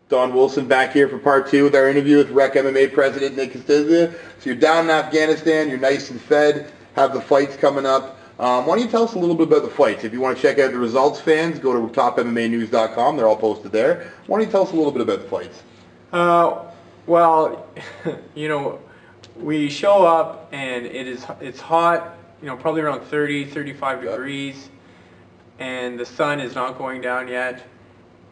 Don Wilson back here for part 2 with our interview with Rec MMA President Nick Castiglia. So you're down in Afghanistan, you're nice and fed, have the fights coming up. Why don't you tell us a little bit about the fights? If you want to check out the results, fans, go to topmmanews.com. They're all posted there. Why don't you tell us a little bit about the fights? Well, you know, we show up and it's hot, you know, probably around 30, 35 degrees, and the sun is not going down yet.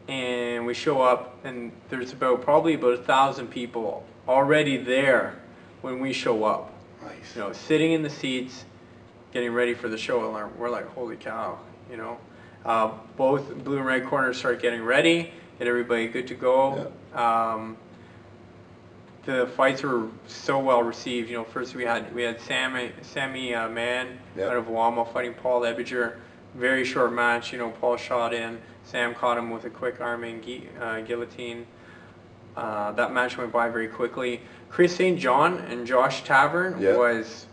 And we show up and there's probably about 1,000 people already there when we show up. Nice. You know, sitting in the seats, getting ready for the show, and we're like, holy cow, you know. Both blue and red corners start getting ready, get everybody good to go. Yeah. The fights were so well received. You know, first we had Sammy Mann out of Wama fighting Paul Ebinger. Very short match. You know, Paul shot in. Sam caught him with a quick arming guillotine. That match went by very quickly. Chris St. John and Josh Tavern was,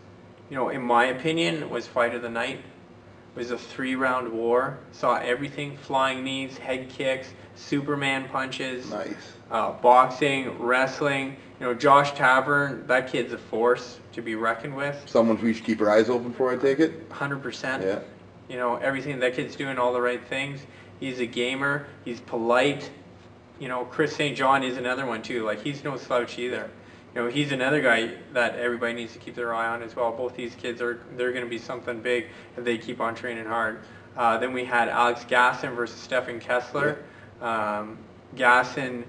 you know, in my opinion, was fight of the night. It was a 3-round war. Saw everything: flying knees, head kicks, Superman punches. Nice. Boxing, wrestling. You know, Josh Tavern, that kid's a force to be reckoned with. Someone we should keep our eyes open for, I take it? 100%. Yeah. You know, everything, that kid's doing all the right things. He's a gamer. He's polite. You know, Chris St. John is another one too. Like, he's no slouch either. You know, he's another guy that everybody needs to keep their eye on as well. Both these kids they're going to be something big if they keep on training hard. Then we had Alex Gasson versus Stefan Kessler. Yeah. Gasson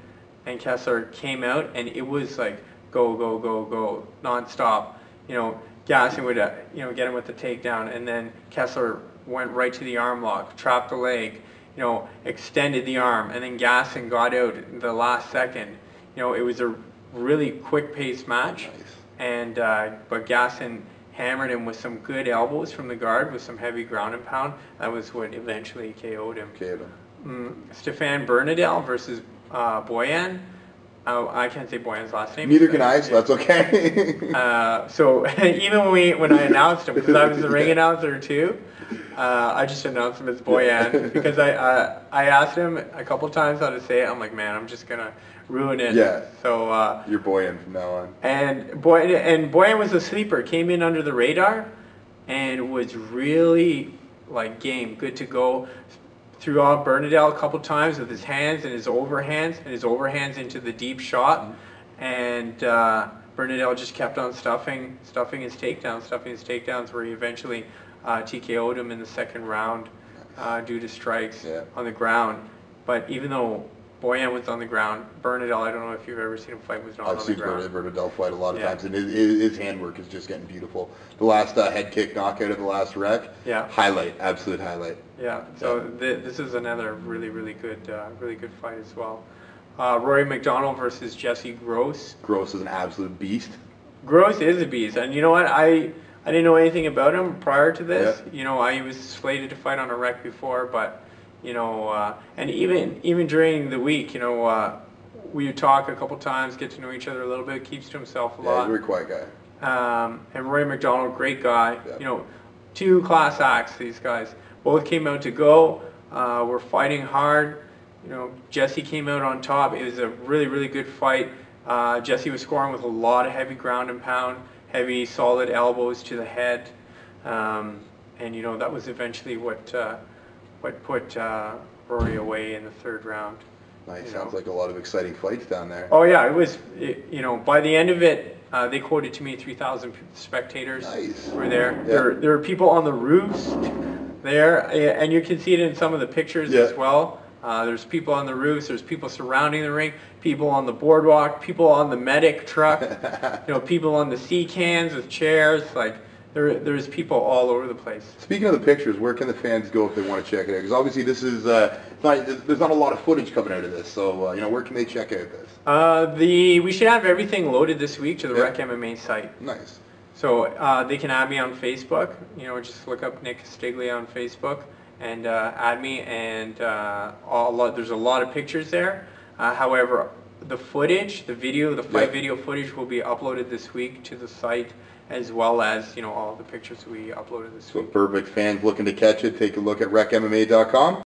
and Kessler came out, and it was like go, go, go, go, non-stop. You know, Gasson would you know, get him with the takedown, and then Kessler went right to the arm lock, trapped the leg, you know, extended the arm, and then Gasson got out in the last second. You know, it was a really quick-paced match. Nice. And but Gasson hammered him with some good elbows from the guard with some heavy ground and pound. That was what eventually KO'd him. Stefan Bernadelle versus Boyan. I can't say Boyan's last name. Neither can I, so that's okay. So even when I announced him, because I was the ring announcer too, I just announced him as Boyan because I asked him a couple times how to say it. I'm like, man, I'm just gonna ruin it. Yeah. So you're Boyan from now on. And Boyan was a sleeper. Came in under the radar, and was really like game, good to go. Threw off Bernadelle a couple times with his hands and his overhands into the deep shot, and Bernadelle just kept on stuffing his takedowns, where he eventually TKO'd him in the second round due to strikes on the ground. But even though Boyan was on the ground, Bernadelle, I don't know if you've ever seen him fight, was not on the ground. I've seen Bernadelle fight a lot of times, and his handwork is just getting beautiful. The last head kick knockout of the last rec, highlight, absolute highlight. Yeah, so this is another really good fight as well. Rory McDonald versus Jesse Gross. Gross is an absolute beast. Gross is a beast, and you know what? I didn't know anything about him prior to this. You know, I was slated to fight on a rec before, but you know, and even during the week, you know, we would talk a couple times, get to know each other a little bit. Keeps to himself a lot. Yeah, he's a very quiet guy. And Rory McDonald, great guy. You know, 2 class acts. These guys both came out to go. We're fighting hard. You know, Jesse came out on top. It was a really good fight. Jesse was scoring with a lot of heavy ground and pound, heavy solid elbows to the head, and you know, that was eventually what put Rory away in the 3rd round. Nice. Sounds like a lot of exciting fights down there. Oh yeah, it was. You know, by the end of it, they quoted to me 3,000 spectators were there. There were people on the roofs there, and you can see it in some of the pictures as well. There's people on the roofs, there's people surrounding the ring, people on the boardwalk, people on the medic truck, you know, people on the sea cans with chairs. Like, there's people all over the place. Speaking of the pictures, where can the fans go if they want to check it out? Because obviously this is there's not a lot of footage coming out of this, so you know, where can they check out this? We should have everything loaded this week to the Rec MMA site. Nice. So they can add me on Facebook. You know, just look up Nick Castiglia on Facebook and add me, and there's a lot of pictures there. However, the footage, the fight video footage will be uploaded this week to the site, as well as, you know, all the pictures we uploaded this week. So perfect. Fans looking to catch it, take a look at recmma.com.